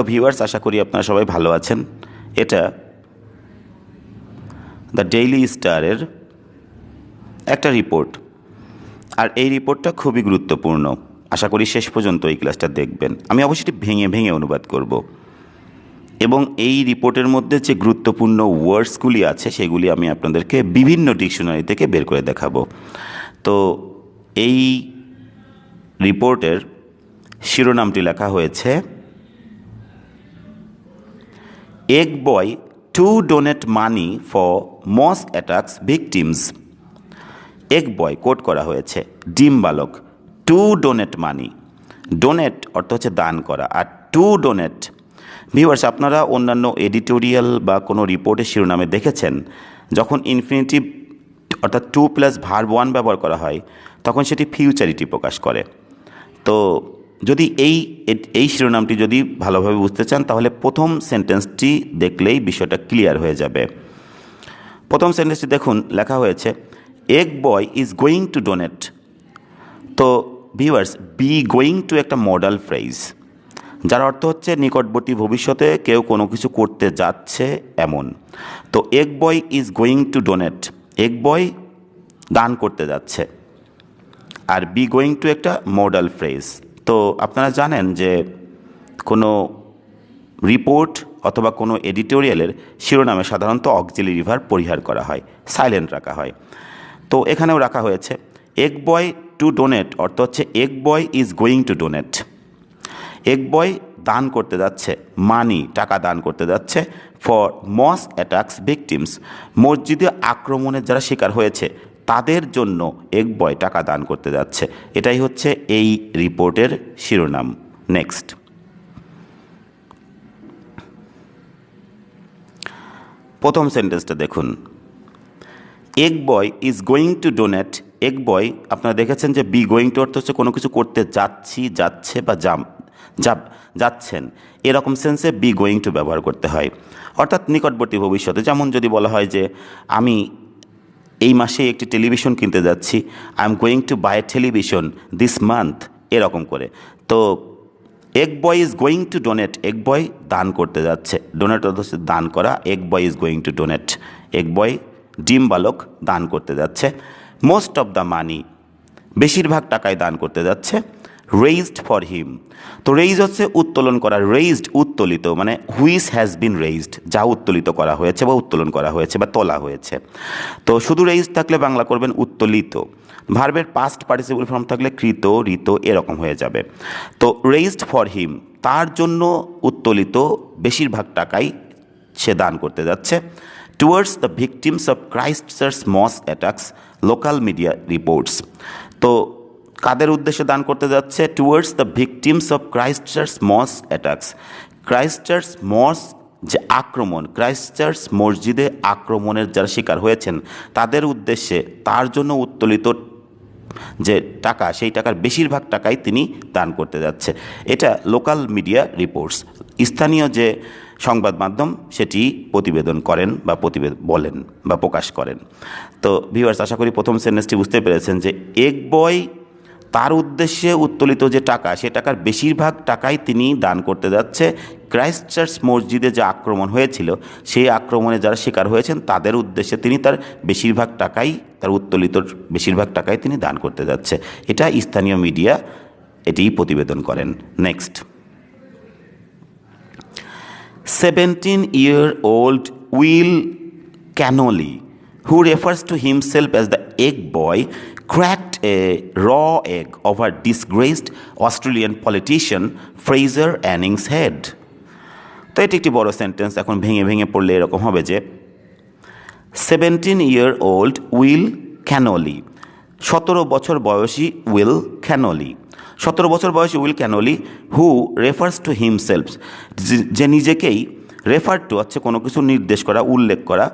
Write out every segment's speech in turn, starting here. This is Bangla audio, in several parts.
হ্যালো ভিউয়ার্স, আশা করি আপনারা সবাই ভালো আছেন। এটা দ্য ডেইলি স্টারের একটা রিপোর্ট, আর এই রিপোর্টটা খুবই গুরুত্বপূর্ণ। আশা করি শেষ পর্যন্ত এই ক্লাসটা দেখবেন। আমি অবশ্যই ভেঙে ভেঙে অনুবাদ করব, এবং এই রিপোর্টের মধ্যে যে গুরুত্বপূর্ণ ওয়ার্ডসগুলি আছে সেগুলি আমি আপনাদেরকে বিভিন্ন ডিকশনারি থেকে বের করে দেখাবো। তো এই রিপোর্টের শিরোনামটি লেখা হয়েছে egg boy to donate money for mosque attacks victims. Egg boy কোট করা হয়েছে, ডিম বালক, টু ডোনেট মানি। ডোনেট অর্থ হচ্ছে দান করা, আর টু ডোনেট, ভিউয়ার্স আপনারা অন্যান্য এডিটোরিয়াল বা কোনো রিপোর্টের শিরোনামে দেখেছেন যখন ইনফিনিটিভ অর্থাৎ টু প্লাস ভার্ব ওয়ান ব্যবহার করা হয় তখন সেটি ফিউচারিটি প্রকাশ করে। তো যদি এই শিরোনামটি যদি ভালোভাবে বুঝতে চান তাহলে প্রথম সেন্টেন্সটি দেখলেই বিষয়টা ক্লিয়ার হয়ে যাবে। প্রথম সেন্টেন্সটি দেখুন, লেখা হয়েছে egg boy is going to donate. তো ভিউয়ার্স, বি গোয়িং টু একটা মডাল ফ্রেজ, যার অর্থ হচ্ছে নিকটবর্তী ভবিষ্যতে কেউ কোনো কিছু করতে যাচ্ছে এমন। তো egg boy is going to donate, egg boy দান করতে যাচ্ছে, আর বি গোয়িং টু একটা মডাল ফ্রেজ। তো আপনারা জানেন যে কোনো রিপোর্ট অথবা কোনো এডিটোরিয়ালের শিরোনামে সাধারণত অক্সিলারি ভার্ব পরিহার করা হয়, সাইলেন্ট রাখা হয়। তো এখানেও রাখা হয়েছে এগ বয় টু ডোনেট, অর্থ হচ্ছে egg boy is going to donate. Egg boy দান করতে যাচ্ছে, মানি টাকা দান করতে যাচ্ছে, ফর মস্ক অ্যাটাকস ভিকটিমস, মসজিদে আক্রমণের যারা শিকার হয়েছে তাদের জন্য এগ বয় টাকা দান করতে যাচ্ছে। এটাই হচ্ছে এই রিপোর্টের শিরোনাম। নেক্সট, প্রথম সেন্টেন্সটা দেখুন, egg boy is going to donate. Egg boy আপনারা দেখেছেন যে বি গোয়িং টু অর্থ হচ্ছে কোনো কিছু করতে যাচ্ছি, যাচ্ছে বা যাচ্ছেন, এরকম সেন্সে বি গোয়িং টু ব্যবহার করতে হয়, অর্থাৎ নিকটবর্তী ভবিষ্যতে। যেমন যদি বলা হয় যে আমি এই মাসে একটি টেলিভিশন কিনতে যাচ্ছি, I am going to buy a television this month, এরকম করে। তো egg boy is going to donate, egg boy দান করতে যাচ্ছে, ডোনেট অর্থ হচ্ছে দান করা, egg boy is going to donate, egg boy ডিম বালক দান করতে যাচ্ছে। মোস্ট অফ দ্য মানি, বেশিরভাগ টাকায় দান করতে যাচ্ছে। রেইজড ফর হিম, তো রেইজ হচ্ছে উত্তোলন করা, রেইজড উত্তোলিত, মানে হুইচ হ্যাজ বিন রেইজড, যা উত্তোলিত করা হয়েছে বা উত্তোলন করা হয়েছে বা তোলা হয়েছে। তো শুধু রেইজড থাকলে বাংলা করবেন উত্তোলিত, ভার্বের পাস্ট পার্টিসিপল ফর্ম থাকলে কৃত, ঋত এরকম হয়ে যাবে। তো রেইজড ফর হিম, তার জন্য উত্তোলিত বেশিরভাগ টাকাই সে দান করতে যাচ্ছে। Towards the victims of Christchurch mosque attacks, local media reports. তো কাদের উদ্দেশ্যে দান করতে যাচ্ছে? Towards the victims of Christchurch mosque attacks, Christchurch mosque যে আক্রমণ, ক্রাইস্টচার্চ মসজিদে আক্রমণের যারা শিকার হয়েছেন তাদের উদ্দেশ্যে তার জন্য উত্তোলিত যে টাকা, সেই টাকার বেশিরভাগ টাকাই তিনি দান করতে যাচ্ছে। এটা লোকাল মিডিয়া রিপোর্টস, স্থানীয় যে সংবাদ মাধ্যম সেটি প্রতিবেদন করেন বা বলেন বা প্রকাশ করেন। তো ভিউয়ার্স, আশা করি প্রথম সেন্টেন্সটি বুঝতে পেরেছেন যে এগ বয় তার উদ্দেশ্যে উত্তোলিত যে টাকা, সে টাকার বেশিরভাগ টাকাই তিনি দান করতে যাচ্ছে ক্রাইস্টচার্চ মসজিদে যে আক্রমণ হয়েছিল সেই আক্রমণে যারা শিকার হয়েছেন তাদের উদ্দেশ্যে তিনি তার বেশিরভাগ টাকাই, তার উত্তোলিত বেশিরভাগ টাকাই তিনি দান করতে যাচ্ছে। এটা স্থানীয় মিডিয়া এটিই প্রতিবেদন করেন। Next, 17-year-old Will Cannoli, who refers to himself as the egg boy, cracked a raw egg over disgraced Australian politician Fraser Anning's head. তো এটি একটি বড় সেন্টেন্স। এখন ভেঙে ভেঙে পড়লে এরকম হবে যে 17-year-old Will Cannoli, 17 বছর বয়সী উইল ক্যানোলি, 17 বছর বয়সী Will Connolly, who refers to himself, যে নিজেকেই, রেফার টু হচ্ছে কোনো কিছু নির্দেশ করা, উল্লেখ করা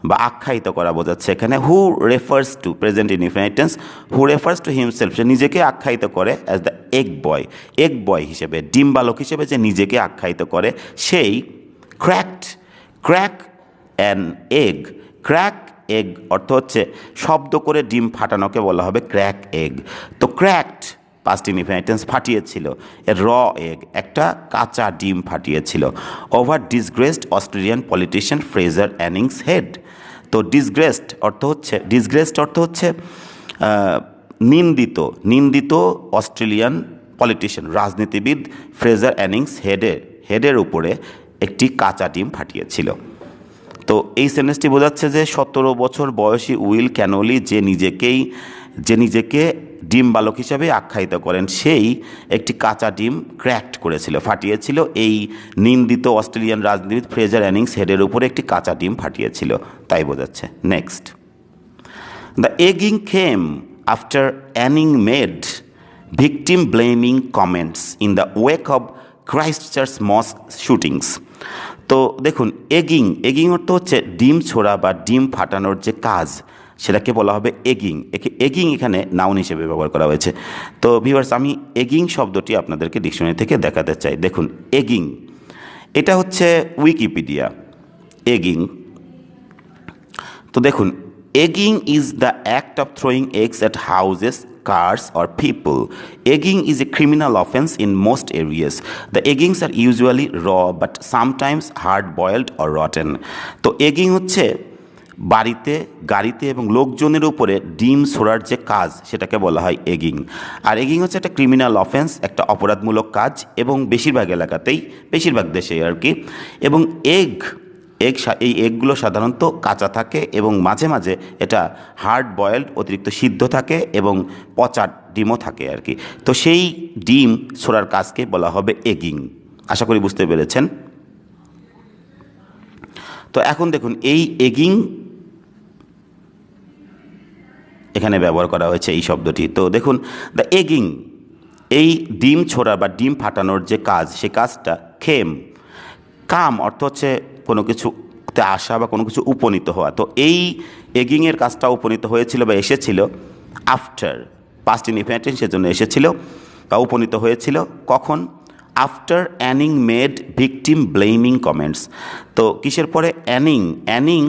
বা আখ্যায়িত করা বোঝাচ্ছে এখানে। Who refers to, present indefinite tense, who refers to himself, সে নিজেকে আখ্যায়িত করে as the egg boy, egg boy হিসেবে, ডিম বালক হিসেবে যে নিজেকে আখ্যায়িত করে, সেই crack an egg, crack egg অর্থ হচ্ছে শব্দ করে ডিম ফাটানোকে বলা হবে ক্র্যাক এগ। তো ক্র্যাকড পাস্ট ইনফিনিটেন্স ফাটিয়েছিল, এ র এগ একটা কাঁচা ডিম ফাটিয়েছিল, over disgraced Australian politician Fraser Anning's head. তো ডিসগ্রেসড অর্থ হচ্ছে নিন্দিত অস্ট্রেলিয়ান পলিটিশিয়ান রাজনীতিবিদ ফ্রেজার অ্যানিংস হেডের উপরে একটি কাঁচা ডিম ফাটিয়েছিল। তো এই সেন্টেন্সটি বোঝাচ্ছে যে 17 বছর বয়সী উইল ক্যানোলি যে নিজেকে ডিম বালক হিসাবে আখ্যায়িত করেন, সেই একটি কাঁচা ডিম ক্র্যাকড করেছিল, ফাটিয়েছিল। এই নিন্দিত অস্ট্রেলিয়ান রাজনীতিবিদ ফ্রেজার অ্যানিংস হেডের উপরে একটি কাঁচা ডিম ফাটিয়েছিল, তাই বোঝাচ্ছে। Next, the egging came after Anning made victim blaming comments in the wake of Christchurch mosque shootings. তো দেখুন, এগিং অর্থ হচ্ছে ডিম ছোড়া বা ডিম ফাটানোর যে কাজ, সেটাকে বলা হবে এগিং। এগিং এখানে নাউন হিসেবে ব্যবহার করা হয়েছে। তো ভিউয়ার্স, আমি এগিং শব্দটি আপনাদেরকে ডিকশনারি থেকে দেখাতে চাই। দেখুন, এগিং এটা হচ্ছে উইকিপিডিয়া। এগিং, তো দেখুন, egging is the act of throwing eggs at houses, cars or people. Egging is a criminal offense in most areas. The eggings are usually raw but sometimes hard boiled or rotten. তো egging হচ্ছে বাড়িতে, গাড়িতে এবং লোকজনের উপরে ডিম ছোড়ার যে কাজ, সেটাকে বলা হয় এগিং। আর এগিং হচ্ছে একটা ক্রিমিনাল অফেন্স, একটা অপরাধমূলক কাজ, এবং বেশিরভাগ এলাকাতেই, বেশিরভাগ দেশে আর কি। এবং এই এগগুলো সাধারণত কাঁচা থাকে এবং মাঝে মাঝে এটা হার্ড বয়েলড, অতিরিক্ত সিদ্ধ থাকে এবং পচা ডিমও থাকে আর কি। তো সেই ডিম ছোড়ার কাজকে বলা হবে এগিং। আশা করি বুঝতে পেরেছেন। তো এখন দেখুন, এই এগিং এখানে ব্যবহার করা হয়েছে এই শব্দটি। তো দেখুন, দ্য এগিং, এই ডিম ছোড়া বা ডিম ফাটানোর যে কাজ, সে কাজটা কাম অর্থ হচ্ছে কোনো কিছুতে আসা বা কোনো কিছু উপনীত হওয়া। তো এই এগিংয়ের কাজটা উপনীত হয়েছিল বা এসেছিল আফটার, পাস্ট ইনফিনিটিভ, সেজন্য এসেছিল বা উপনীত হয়েছিল কখন? After Anning made victim blaming comments. তো কিসের পরে? অ্যানিং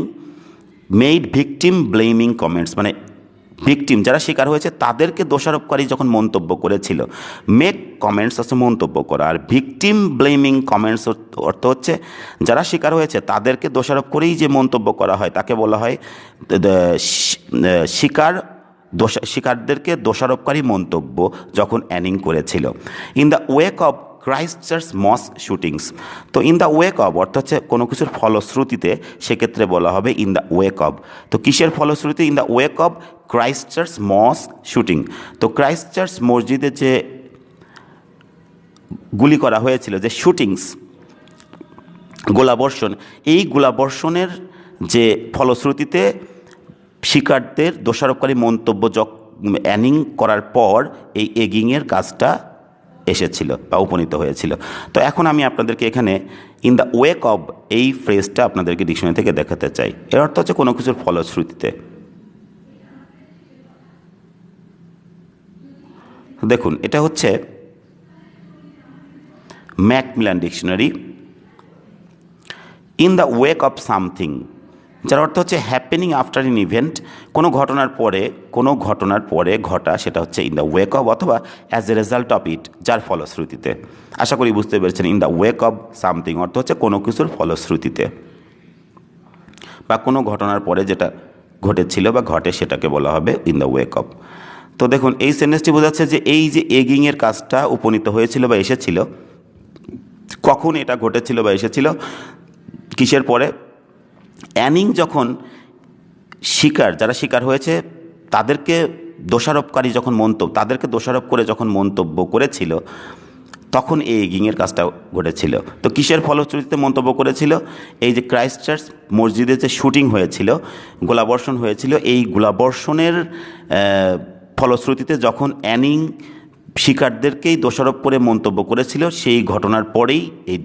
মেড ভিকটিম ব্লেমিং কমেন্টস, মানে ভিকটিম যারা শিকার হয়েছে তাদেরকে দোষারোপকারী যখন মন্তব্য করেছিল। মেক কমেন্টস হচ্ছে মন্তব্য করা, আর ভিকটিম ব্লেমিং কমেন্টস অর্থ হচ্ছে যারা শিকার হয়েছে তাদেরকে দোষারোপ করেই যে মন্তব্য করা হয়, তাকে বলা হয় শিকারদেরকে দোষারোপকারী মন্তব্য যখন অ্যানিং করেছিল। In the wake of Christchurch mosque shootings. তো ইন দ্য ওয়েক অফ অর্থ হচ্ছে কোনো কিছুর ফলশ্রুতিতে, সেক্ষেত্রে বলা হবে ইন দ্য ওয়েক অফ। তো কিসের ফলশ্রুতি? In the wake of Christchurch mosque shooting. তো ক্রাইস্টচার্চ মসজিদে যে গুলি করা হয়েছিল, যে শুটিংস, গোলাবর্ষণ, এই গোলাবর্ষণের যে ফলশ্রুতিতে শিকারদের দোষারোপকারী মন্তব্য অ্যানিং করার পর এই এগিংয়ের কাজটা এসেছিল বা উপনীত হয়েছিল। তো এখন আমি আপনাদেরকে এখানে ইন দ্য ওয়েক অব এই ফ্রেজটা আপনাদেরকে ডিকশনারি থেকে দেখাতে চাই। এর অর্থ হচ্ছে কোনো কিছুর ফলশ্রুতিতে। দেখুন, এটা হচ্ছে Macmillan dictionary. In the wake of something, যার অর্থ হচ্ছে হ্যাপেনিং আফটার এন ইভেন্ট, কোনো ঘটনার পরে ঘটা, সেটা হচ্ছে ইন দ্য ওয়েক অফ, অথবা as a result of it, যার ফলশ্রুতিতে। আশা করি বুঝতে পেরেছেন। In the wake of something অর্থ হচ্ছে কোনো কিছুর ফলশ্রুতিতে বা কোনো ঘটনার পরে যেটা ঘটেছিল বা ঘটে, সেটাকে বলা হবে ইন দ্য ওয়েক অফ। তো দেখুন, এই সেন্টেন্সটি বোঝাচ্ছে যে এই যে এগিংয়ের কাজটা উপনীত হয়েছিল বা এসেছিল, কখন এটা ঘটেছিল বা এসেছিল, কিসের পরে? অ্যানিং যখন যারা শিকার হয়েছে তাদেরকে দোষারোপকারী যখন তাদেরকে দোষারোপ করে যখন মন্তব্য করেছিল, তখন এই এগিংয়ের কাজটা ঘটেছিল। তো কিসের ফলশ্রুতিতে মন্তব্য করেছিল? এই যে ক্রাইস্টচার্চ মসজিদে যে শুটিং হয়েছিল, গোলাবর্ষণ হয়েছিল, এই গোলাবর্ষণের ফলশ্রুতিতে যখন অ্যানিং শিকারদেরকেই দোষারোপ করে মন্তব্য করেছিল, সেই ঘটনার পরেই এই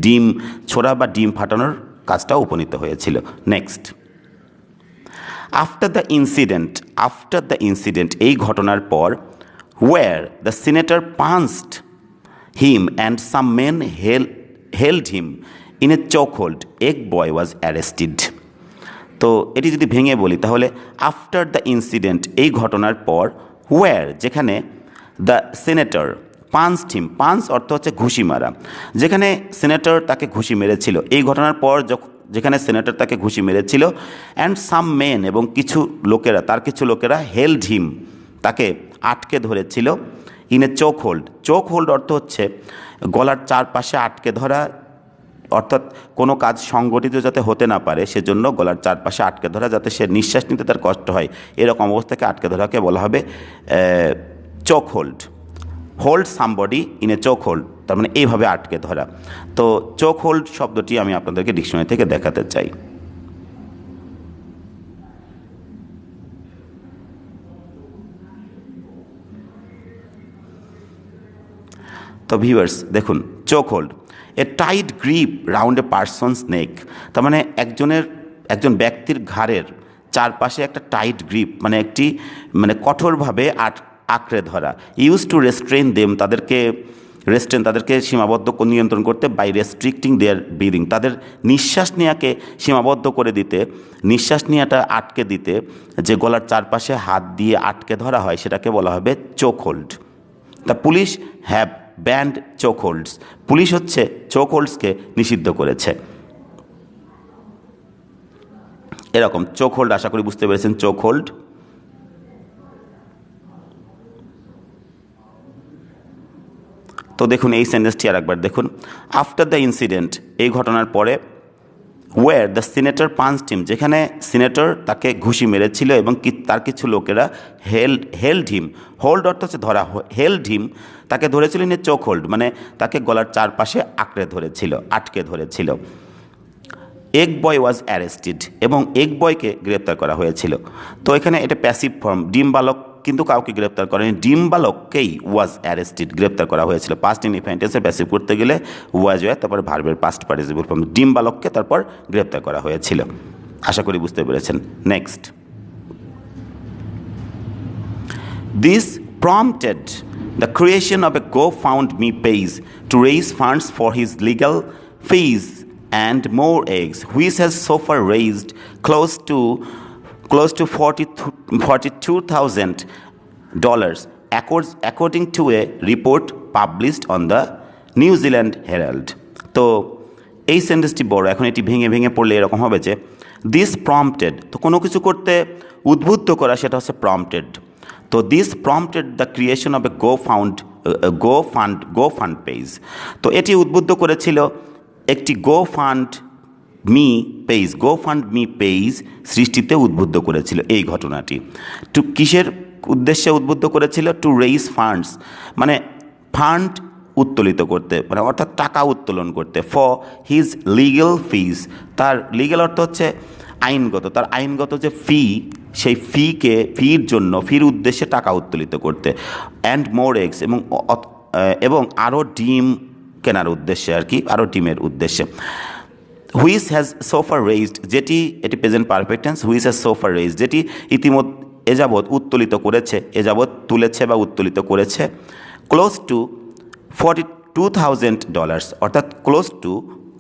ডিম ছোড়া বা ডিম ফাটানোর কাজটা উপনীত হয়েছিল। নেক্সট, আফটার দ্য ইনসিডেন্ট, এই ঘটনার পর, where the senator punched him and some men held him in a chokehold, egg boy was arrested. তো এটি যদি ভেঙে বলি তাহলে, আফটার দ্য ইনসিডেন্ট, এই ঘটনার পর, ওয়ার যেখানে, the senator punched him, punch অর্থ হচ্ছে ঘুষি মারা, যেখানে সেনেটর তাকে ঘুষি মেরেছিল। এই ঘটনার পর যেখানে সেনেটর তাকে ঘুষি মেরেছিল, অ্যান্ড সাম মেন, এবং তার কিছু লোকেরা হেল্ড হিম, তাকে আটকে ধরেছিল, in a choke hold. Choke hold অর্থ হচ্ছে গলার চারপাশে আটকে ধরা, অর্থাৎ কোনো কাজ সংগঠিত যাতে হতে না পারে সেজন্য গলার চারপাশে আটকে ধরা, যাতে সে নিঃশ্বাস নিতে তার কষ্ট হয়, এরকম অবস্থাকে আটকে ধরাকে বলা হবে choke hold. Hold somebody in a choke hold, তার মানে এইভাবে আটকে ধরা। তো চোক হোল্ড শব্দটি আমি আপনাদেরকে ডিকশনারি থেকে দেখাতে চাই। তো ভিউয়ার্স দেখুন, চোক হোল্ড, এ টাইট গ্রিপ রাউন্ড এ পারসনস নেক, তার মানে একজন ব্যক্তির ঘাড়ের চারপাশে একটা টাইট গ্রিপ, মানে কঠোরভাবে আঁকড়ে ধরা। ইউজ টু রেস্ট্রেন দেম, তাদেরকে সীমাবদ্ধ নিয়ন্ত্রণ করতে, বাই রেস্ট্রিক্টিং দেয়ার ব্রিদিং, তাদের নিঃশ্বাস নেওয়াকে সীমাবদ্ধ করে দিতে, নিঃশ্বাস নেওয়াটা আটকে দিতে যে গলার চারপাশে হাত দিয়ে আটকে ধরা হয় সেটাকে বলা হবে choke hold. The police have banned choke holds, police হচ্ছে চোক হোল্ডসকে নিষিদ্ধ করেছে। এরকম চোক হোল্ড, আশা করি বুঝতে পেরেছেন চোক হোল্ড। তো দেখুন এই সেন্টেন্সটি আর একবার দেখুন। আফটার দ্য ইনসিডেন্ট, এই ঘটনার পরে, ওয়ার দ্য সিনেটর পাঞ্চড হিম, যেখানে সিনেটর তাকে ঘুষি মেরেছিল এবং তার কিছু লোকেরা হেল্ড হিম, হোল্ড অর্থ হচ্ছে ধরা, হেল্ড হিম, তাকে ধরেছিল ইন এ চোক হোল্ড, মানে তাকে গলার চারপাশে আটকে ধরেছিল। এগ বয় ওয়াজ অ্যারেস্টেড, এবং এগ বয়কে গ্রেপ্তার করা হয়েছিল। তো এখানে এটা প্যাসিভ ফর্ম, ডিম বালক কিন্তু কাউকে গ্রেপ্তার করেনি, ডিম বালককেই ওয়াজ অ্যারেস্টেড গ্রেপ্তার করা হয়েছিল। পাস্ট ইনডিফিনিট টেন্সে প্যাসিভ করতে গেলে ওয়াজ হয়, তারপর ভার্বের পাস্ট পার্টিসিপল ফর্ম, ডিম বালককে তারপর গ্রেপ্তার করা হয়েছিল। আশা করি বুঝতে পেরেছেন। Next, this prompted the creation of a GoFundMe page to raise funds for his legal fees and more eggs, which has so far raised close to $42,000, according to a report published on the New Zealand Herald. তো এই সেন্টেন্সটি বড়, এখন এটি ভেঙে ভেঙে পড়লে এরকম হবে যে দিস প্রম্পটেড, তো কোনো কিছু করতে উদ্বুদ্ধ করা, সেটা হচ্ছে প্রম্পটেড। তো this prompted the creation of A GoFund page, তো এটি উদ্বুদ্ধ করেছিল একটি GoFundMe পেজ সৃষ্টিতে উদ্বুদ্ধ করেছিল এই ঘটনাটি। টু কিসের উদ্দেশ্যে উদ্বুদ্ধ করেছিল? টু রেইজ ফান্ডস, মানে ফান্ড উত্তোলিত করতে, মানে অর্থাৎ টাকা উত্তোলন করতে, ফর হিজ লিগ্যাল ফিজ, তার লিগ্যাল অর্থ হচ্ছে আইনগত, তার আইনগত যে ফি, সেই ফির উদ্দেশ্যে টাকা উত্তোলিত করতে, অ্যান্ড মোর এগস, এবং আরও ডিম কেনার উদ্দেশ্যে আর কি, আরও ডিমের উদ্দেশ্যে। হুইচ হ্যাজ সোফার রেইজড, এটি present perfect tense, which has সোফার রেইজড, যেটি এযাবৎ উত্তোলিত করেছে, তুলেছে বা উত্তোলিত করেছে, ক্লোজ টু $42,000, অর্থাৎ ক্লোজ টু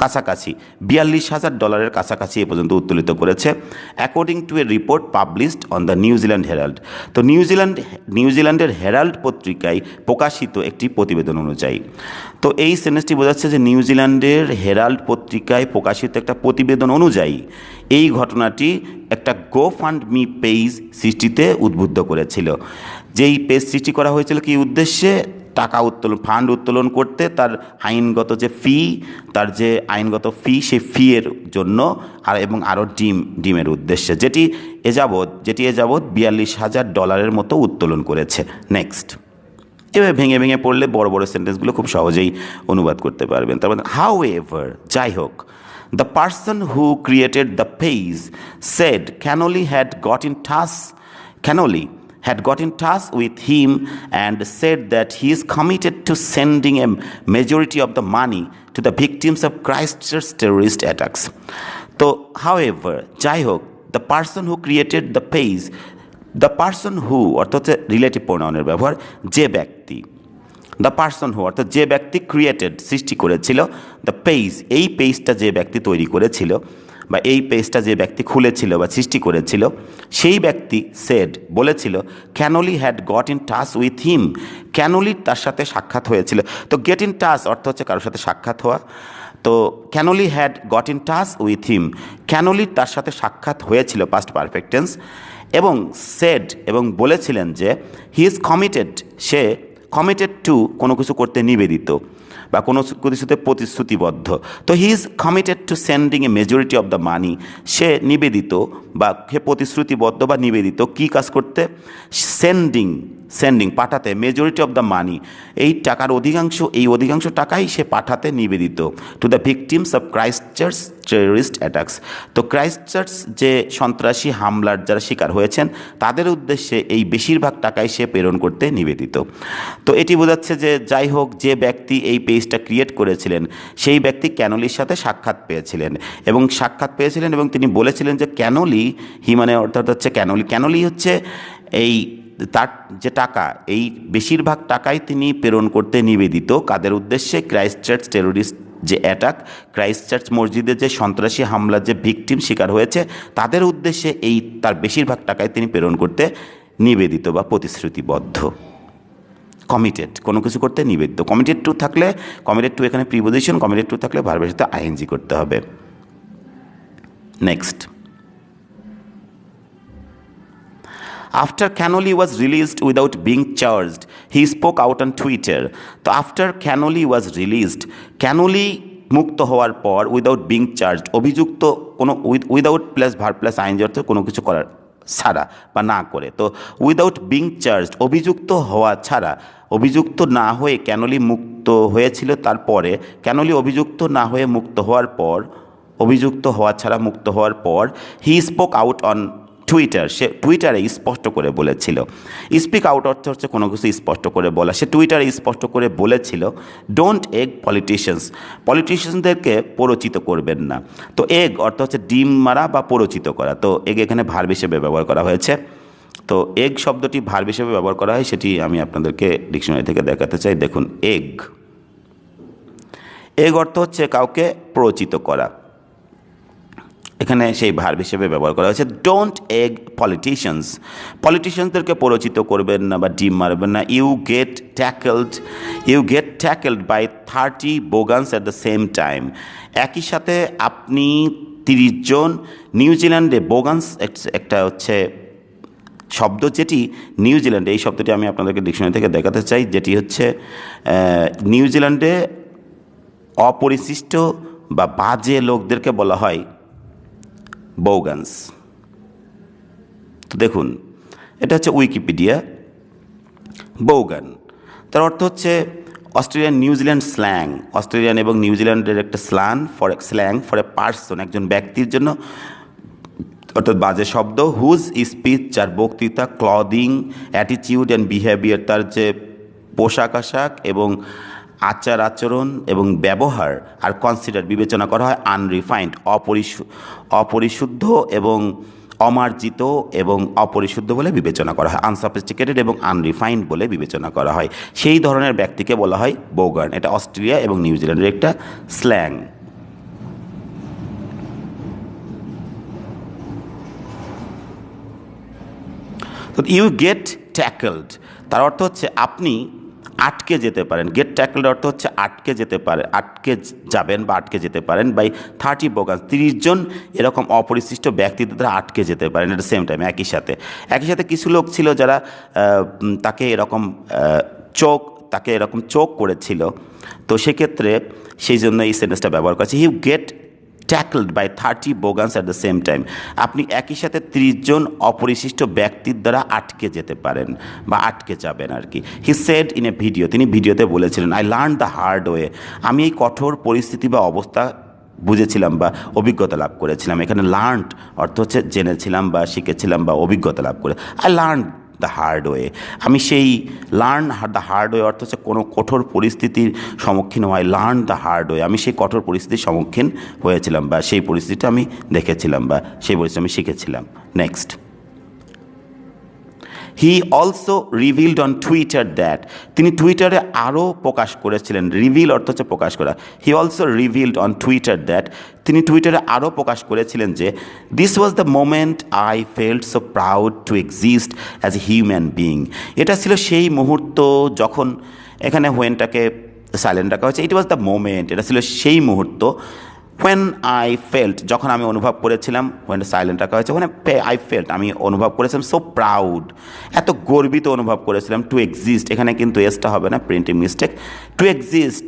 কাছাকাছি $42,000 কাছাকাছি এ পর্যন্ত উত্তোলিত করেছে, according to A report published on the New Zealand Herald. তো নিউজিল্যান্ডের হেরাল্ড পত্রিকায় প্রকাশিত একটি প্রতিবেদন অনুযায়ী। তো এই সেন্টেন্সটি বোঝাচ্ছে যে নিউজিল্যান্ডের হেরাল্ড পত্রিকায় প্রকাশিত একটা প্রতিবেদন অনুযায়ী এই ঘটনাটি একটা GoFundMe পেজ সৃষ্টিতে উদ্বুদ্ধ করেছিল। যেই পেজ সৃষ্টি করা হয়েছিল কি উদ্দেশ্যে? ফান্ড উত্তোলন করতে, তার আইনগত যে ফি, সেই ফিয়ের জন্য, এবং আরও ডিমের উদ্দেশ্যে, যেটি এযাবৎ $42,000 মতো উত্তোলন করেছে। নেক্সট, এভাবে ভেঙে ভেঙে পড়লে বড় বড় সেন্টেন্সগুলো খুব সহজেই অনুবাদ করতে পারবেন। তার মধ্যে হাউএভার, যাই হোক, the person who created the page said Cannoli had got in touch with him and said that he is committed to sending a majority of the money to the victims of Christchurch terrorist attacks. So, however, যাই হোক, the person who created the page, the person who অর্থাৎ রিলেটিভ প্রোনাউনের ব্যবহার, যে ব্যক্তি, দ্য পার্সন হু অর্থাৎ যে ব্যক্তি সৃষ্টি করেছিল দ্য পেজ, এই পেজটা যে ব্যক্তি তৈরি করেছিল, বা এই পেজটা যে ব্যক্তি খুলেছিল বা সৃষ্টি করেছিল সেই ব্যক্তি সেড বলেছিল Connolly had got in touch with him, ক্যানোলির তার সাথে সাক্ষাৎ হয়েছিল। তো গেট ইন টাচ অর্থ হচ্ছে কারোর সাথে সাক্ষাৎ হওয়া। তো Connolly had got in touch with him, ক্যানোলির তার সাথে সাক্ষাৎ হয়েছিল পাস্ট পারফেক্ট টেন্স, এবং সেড এবং বলেছিলেন যে হি ইজ কমিটেড, সে কমিটেড টু কোনো কিছু করতে নিবেদিত বা কোনো কিছুতে প্রতিশ্রুতিবদ্ধ। তো he is committed to sending a majority of the money, সে নিবেদিত বা সে প্রতিশ্রুতিবদ্ধ বা নিবেদিত কী কাজ করতে, সেন্ডিং সেন্ডিং পাঠাতে, মেজরিটি অফ দ্য মানি এই টাকার অধিকাংশ টাকাই সে পাঠাতে নিবেদিত to the victims of Christchurch terrorist attacks. তো ক্রাইস্টচার্চ যে সন্ত্রাসী হামলার যারা শিকার হয়েছেন তাদের উদ্দেশ্যে এই বেশিরভাগ টাকাই সে প্রেরণ করতে নিবেদিত। তো এটি বোঝাচ্ছে যে যাই হোক যে ব্যক্তি এই পেজটা ক্রিয়েট করেছিলেন সেই ব্যক্তি ক্যানোলির সাথে সাক্ষাৎ পেয়েছিলেন এবং তিনি বলেছিলেন যে ক্যানোলি মানে অর্থাৎ হচ্ছে ক্যানোলি হচ্ছে এই তার যে টাকা, এই বেশিরভাগ টাকাই তিনি প্রেরণ করতে নিবেদিত কাদের উদ্দেশ্যে, ক্রাইস্টচার্চ টেররিস্ট যে অ্যাটাক, ক্রাইস্টচার্চ মসজিদে যে সন্ত্রাসী হামলার যে ভিকটিম শিকার হয়েছে তাদের উদ্দেশ্যে এই তার বেশিরভাগ টাকাই তিনি প্রেরণ করতে নিবেদিত বা প্রতিশ্রুতিবদ্ধ। কমিটেড কোনো কিছু করতে নিবেদিত, কমিটেড টু থাকলে, কমিটেড টু এখানে প্রিপোজিশন, কমিটেড টু থাকলে ভার্বের সাথে আইএনজি করতে হবে। Next, after Cannoli was released without being charged, he spoke out on Twitter. তো after Cannoli was released, Cannoli মুক্ত হওয়ার পর উইদাউট বিং চার্জড, অভিযুক্ত কোনো without plus verb plus ING অর্থ কোনো কিছু করার ছাড়া বা না করে। তো উইদাউট বিং চার্জড অভিযুক্ত হওয়া ছাড়া, অভিযুক্ত না হয়ে ক্যানোলি মুক্ত হয়েছিল, তারপরে ক্যানোলি অভিযুক্ত না হয়ে মুক্ত হওয়ার পর, অভিযুক্ত হওয়া ছাড়া মুক্ত হওয়ার পর he spoke out on Twitter, সে টুইটারে স্পষ্ট করে বলেছিল। স্পিক আউট অর্থ হচ্ছে কোনো কিছু স্পষ্ট করে বলা, সে টুইটারে স্পষ্ট করে বলেছিল ডোন্ট এগ পলিটিশিয়ানদেরকে প্ররোচিত করবেন না। তো এগ অর্থ হচ্ছে ডিম মারা বা প্ররোচিত করা, তো এগ এখানে ভার্ব হিসেবে ব্যবহার করা হয়েছে। তো এগ শব্দটি ভার্ব হিসেবে ব্যবহার করা হয়, সেটি আমি আপনাদেরকে ডিকশনারি থেকে দেখাতে চাই। দেখুন, এগ অর্থ হচ্ছে কাউকে প্ররোচিত করা, এখানে সেই ভার্ব হিসেবে ব্যবহার করা হয়েছে। ডোন্ট এগ পলিটিশিয়ানদেরকে প্ররোচিত করবেন না বা ডিম মারবেন না। You get tackled by 30 bogans at the same time, একই সাথে আপনি 30 জন নিউজিল্যান্ডে, বোগানস একটা হচ্ছে শব্দ যেটি নিউজিল্যান্ডে, এই শব্দটি আমি আপনাদেরকে ডিকশনারি থেকে দেখাতে চাই, যেটি হচ্ছে নিউজিল্যান্ডে অপরিশিষ্ট বা বাজে লোকদেরকে বলা হয় বোগানস। তো দেখুন, এটা হচ্ছে উইকিপিডিয়া। বোগান তার অর্থ হচ্ছে অস্ট্রেলিয়ান নিউজিল্যান্ড স্ল্যাং, অস্ট্রেলিয়ান এবং নিউজিল্যান্ডের একটা স্ল্যাং ফর এ পার্সন, একজন ব্যক্তির জন্য, অর্থাৎ বাজে শব্দ। হুজ স্পিচ, যার বক্তৃতা, ক্লদিং, অ্যাটিটিউড অ্যান্ড বিহেভিয়ার, তার যে পোশাক আশাক এবং আচার আচরণ এবং ব্যবহার, আর কনসিডার বিবেচনা করা হয় আনরিফাইন্ড অপরিশুদ্ধ এবং অমার্জিত এবং অপরিশুদ্ধ বলে বিবেচনা করা হয়, আনসফিস্টিকেটেড এবং আনরিফাইন্ড বলে বিবেচনা করা হয়, সেই ধরনের ব্যক্তিকে বলা হয় বোগান। এটা অস্ট্রেলিয়া এবং নিউজিল্যান্ডের একটা স্ল্যাং। তো ইউ গেট ট্যাকলড তার অর্থ হচ্ছে আপনি আটকে যেতে পারেন। গেট ট্যাকলড অর্থ হচ্ছে আটকে যাবেন বা আটকে যেতে পারেন বাই 30 বোগানস, 30 জন এরকম অপরিশিষ্ট ব্যক্তিদের দ্বারা আটকে যেতে পারেন। এট দ্য সেম টাইম, একই সাথে কিছু লোক ছিল যারা তাকে এরকম চোখ করেছিল। তো সেক্ষেত্রে সেই জন্য এই সেন্টেন্সটা ব্যবহার করেছে, you get tackled by 30 bogans at the same time, আপনি একই সাথে 30 জন অপরিশিষ্ট ব্যক্তির দ্বারা আটকে যেতে পারেন বা আটকে যাবেন আর কি। He said in a video, তিনি ভিডিওতে বলেছিলেন, I learn the hard way, আমি এই কঠোর পরিস্থিতি বা অবস্থা বুঝেছিলাম বা অভিজ্ঞতা লাভ করেছিলাম। এখানে লার্নড অর্থ হচ্ছে জেনেছিলাম বা শিখেছিলাম বা অভিজ্ঞতা লাভ করে। I learn the hard way, আমি সেই লার্ন দ্য হার্ড ওয়ে অর্থ হচ্ছে কোনো কঠোর পরিস্থিতির সম্মুখীন হয়। লার্ন দ্য হার্ড ওয়ে, আমি সেই কঠোর পরিস্থিতির সম্মুখীন হয়েছিলাম বা সেই পরিস্থিতিটা আমি দেখেছিলাম বা সেই পরিস্থিতি আমি শিখেছিলাম। Next, he also revealed on Twitter that, তিনি টুইটারে আরও প্রকাশ করেছিলেন, রিভিল অর্থ হচ্ছে প্রকাশ করা, he also revealed on Twitter that, তিনি টুইটারে আরও প্রকাশ করেছিলেন যে this was the moment I felt so proud to exist as a human being, এটা ছিল সেই মুহূর্ত যখন, এখানে হোয়েনটাকে সাইলেন্ট রাখা হয়েছে, ইট ওয়াজ দ্য মোমেন্ট, এটা ছিল সেই মুহূর্ত, হোয়েন আই ফেল্ট, যখন আমি অনুভব করেছিলাম, হোয়েন সাইলেন্ট রাখা হয়েছে, ওখানে আই ফেল্ট, আমি অনুভব করেছিলাম, সো প্রাউড, এত গর্বিত অনুভব করেছিলাম, টু এক্সিস্ট, এখানে কিন্তু এসটা হবে না, প্রিন্টিং মিস্টেক, টু এক্সিস্ট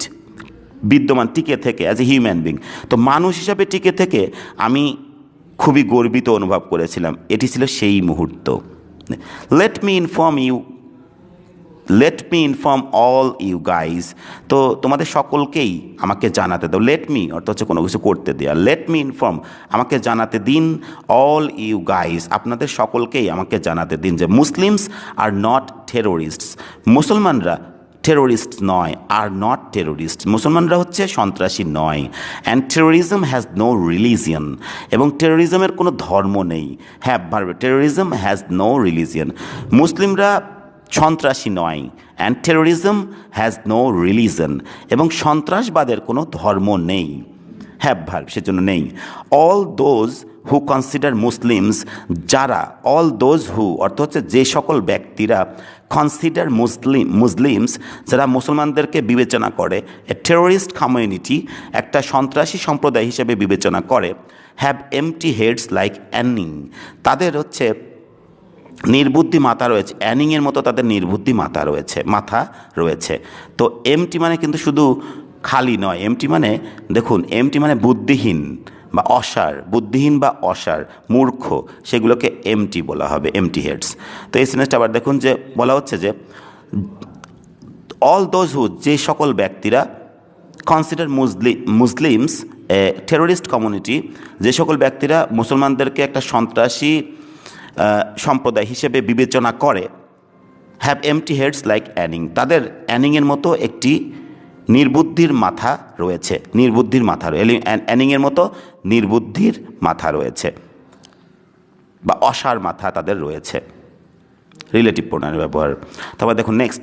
বিদ্যমান, টিকে থেকে, অ্যাজ এ হিউম্যান বিং, তো মানুষ হিসাবে টিকে থেকে আমি খুবই গর্বিত অনুভব করেছিলাম, এটি ছিল সেই মুহূর্ত। Let me inform all you guys, তো তোমাদের সকলকেই আমাকে জানাতে দাও, লেট মি অর্থ হচ্ছে কোনো কিছু করতে দেওয়া, লেট মি ইনফর্ম আমাকে জানাতে দিন, অল ইউ গাইজ আপনাদের সকলকেই আমাকে জানাতে দিন যে মুসলিমস আর নট টেরোরিস্টস, মুসলমানরা টেরোরিস্ট নয়, আর নট টেরোরিস্ট, মুসলমানরা হচ্ছে সন্ত্রাসী নয়, and terrorism has no religion, এবং টেরোরিজমের কোনো ধর্ম নেই, হ্যাঁ ভার্বে টেরোরিজম হ্যাজ নো রিলিজিয়ন, মুসলিমরা সন্ত্রাসী নয়, and terrorism has no religion, এবং সন্ত্রাসবাদের কোনো ধর্ম নেই, হ্যাভ ভার্ব সেজন্য নেই। All those who consider Muslims, যারা, অল দোজ হু অর্থ হচ্ছে যে সকল ব্যক্তিরা, কনসিডার মুসলিমস যারা মুসলমানদেরকে বিবেচনা করে, এ টেরোরিস্ট কমিউনিটি একটা সন্ত্রাসী সম্প্রদায় হিসেবে বিবেচনা করে, হ্যাভ এমটি হেডস লাইক অ্যানিং, তাদের হচ্ছে নির্বুদ্ধি মাথা রয়েছে, অ্যানিংয়ের মতো তাদের নির্বুদ্ধি মাথা রয়েছে। তো এমটি মানে কিন্তু শুধু খালি নয়, এমটি মানে দেখুন, এমটি মানে বুদ্ধিহীন বা অসার, বুদ্ধিহীন বা অসার, মূর্খ, সেগুলোকে এমটি বলা হবে, এমটি হেডস। তো এই সেন্টেন্সটা আবার দেখুন যে বলা হচ্ছে যে অল দোজ হু যে সকল ব্যক্তিরা, কনসিডার মুসলিমস এ টেরোরিস্ট কমিউনিটি, যে সকল ব্যক্তিরা মুসলমানদেরকে একটা সন্ত্রাসী সম্প্রদায় হিসেবে বিবেচনা করে, হ্যাভ এমটি হেডস লাইক অ্যানিং, তাদের অ্যানিংয়ের মতো একটি নির্বুদ্ধির মাথা রয়েছে, অ্যানিংয়ের মতো নির্বুদ্ধির মাথা রয়েছে বা অসার মাথা তাদের রয়েছে, রিলেটিভ প্রোনাউনের ব্যবহার। তারপর দেখুন next,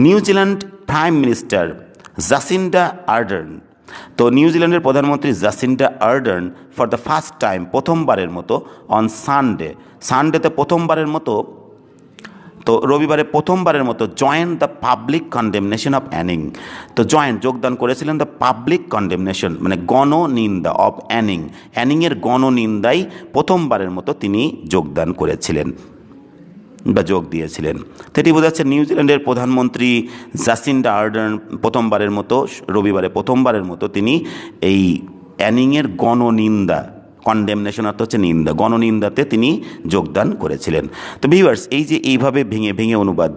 New Zealand prime minister Jacinda Ardern, তো নিউজিল্যান্ডের প্রধানমন্ত্রী Jacinda Ardern for the first time, প্রথমবারের মতো, অন সানডেতে প্রথমবারের মতো, তো রবিবারে প্রথমবারের মতো join the public condemnation of Anning, তো যোগদান করেছিলেন দ্য পাবলিক কন্ডেমনেশন মানে গণনিন্দা অফ অ্যানিংয়ের গণনিন্দায় প্রথমবারের মতো তিনি যোগদান করেছিলেন বা যোগ দিয়েছিলেন। তো এটি বোঝা যাচ্ছে নিউজিল্যান্ডের প্রধানমন্ত্রী জাসিন্ডা আর্ডার্ন প্রথমবারের মতো, রবিবারে প্রথমবারের মতো তিনি এই অ্যানিংয়ের গণনিন্দা, কন্ডেমনেশন অর্থ হচ্ছে নিন্দা, গণনিন্দাতে তিনি যোগদান করেছিলেন। তো ভিউয়ার্স, এই যে এইভাবে ভেঙে ভেঙে অনুবাদ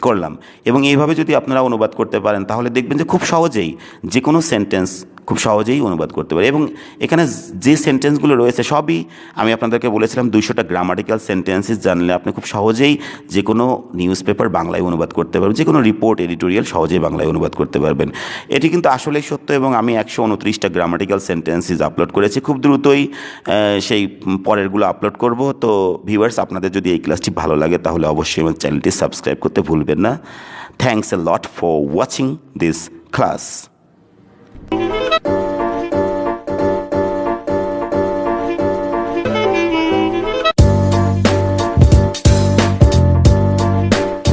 করলাম, এবং এইভাবে যদি আপনারা অনুবাদ করতে পারেন তাহলে দেখবেন যে খুব সহজেই যে কোনো সেন্টেন্স খুব সহজেই অনুবাদ করতে পারে। এবং এখানে যে সেন্টেন্সগুলো রয়েছে সবই আমি আপনাদেরকে বলেছিলাম 200টা গ্রামাটিক্যাল সেন্টেন্সেস জানলে আপনি খুব সহজেই যে কোনো নিউজ পেপার বাংলায় অনুবাদ করতে পারবেন, যে কোনো রিপোর্ট এডিটোরিয়াল সহজেই বাংলায় অনুবাদ করতে পারবেন। এটি কিন্তু আসলেই সত্য, এবং আমি 129টা গ্রামাটিক্যাল সেন্টেন্সেস আপলোড করেছি, খুব দ্রুতই সেই পরেরগুলো আপলোড করব। তো ভিউয়ার্স, আপনাদের যদি এই ক্লাসটি ভালো লাগে তাহলে অবশ্যই আমার চ্যানেলটি সাবস্ক্রাইব করতে ভুলবেন না। Thanks a lot for watching this class.